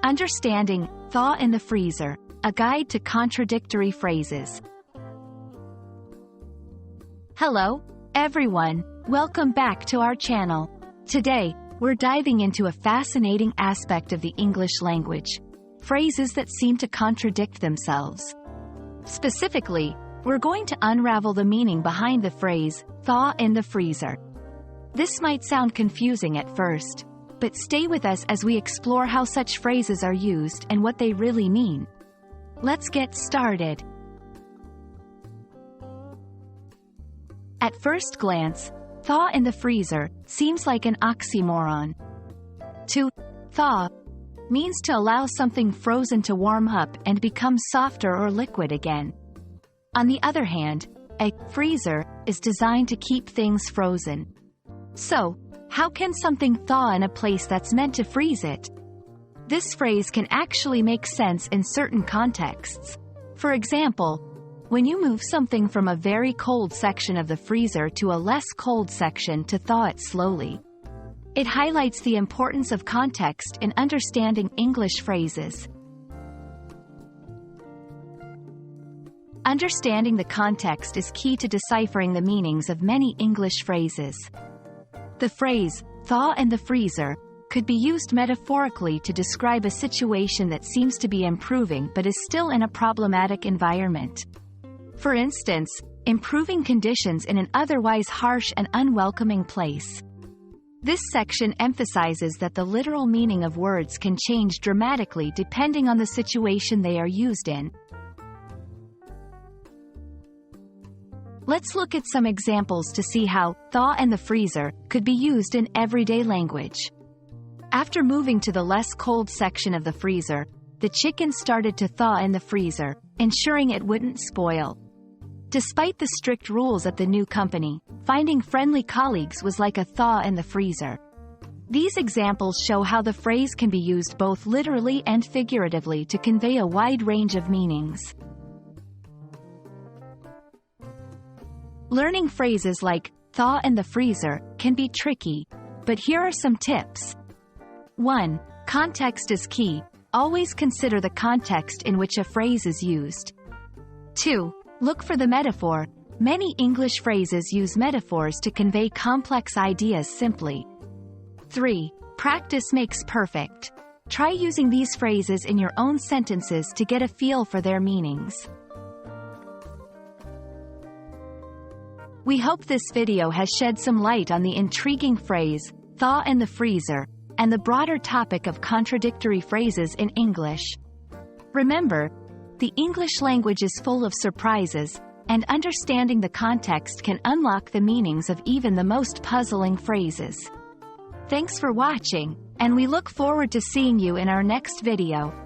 Understanding Thaw in the Freezer, a guide to contradictory phrases. Hello, everyone. Welcome back to our channel. Today, we're diving into a fascinating aspect of the English language, phrases that seem to contradict themselves. Specifically, we're going to unravel the meaning behind the phrase, thaw in the freezer. This might sound confusing at first, but stay with us as we explore how such phrases are used and what they really mean. Let's get started. At first glance, thaw in the freezer seems like an oxymoron. To thaw means to allow something frozen to warm up and become softer or liquid again. On the other hand, a freezer is designed to keep things frozen. So, how can something thaw in a place that's meant to freeze it? This phrase can actually make sense in certain contexts. For example, when you move something from a very cold section of the freezer to a less cold section to thaw it slowly. It highlights the importance of context in understanding English phrases. Understanding the context is key to deciphering the meanings of many English phrases. The phrase, thaw in the freezer, could be used metaphorically to describe a situation that seems to be improving but is still in a problematic environment. For instance, improving conditions in an otherwise harsh and unwelcoming place. This section emphasizes that the literal meaning of words can change dramatically depending on the situation they are used in. Let's look at some examples to see how thaw in the freezer could be used in everyday language. After moving to the less cold section of the freezer, the chicken started to thaw in the freezer, ensuring it wouldn't spoil. Despite the strict rules at the new company, finding friendly colleagues was like a thaw in the freezer. These examples show how the phrase can be used both literally and figuratively to convey a wide range of meanings. Learning phrases like thaw in the freezer can be tricky, but here are some tips. 1. Context is key. Always consider the context in which a phrase is used. 2. Look for the metaphor. Many English phrases use metaphors to convey complex ideas simply. 3. Practice makes perfect. Try using these phrases in your own sentences to get a feel for their meanings. We hope this video has shed some light on the intriguing phrase, thaw in the freezer, and the broader topic of contradictory phrases in English. Remember, the English language is full of surprises, and understanding the context can unlock the meanings of even the most puzzling phrases. Thanks for watching, and we look forward to seeing you in our next video.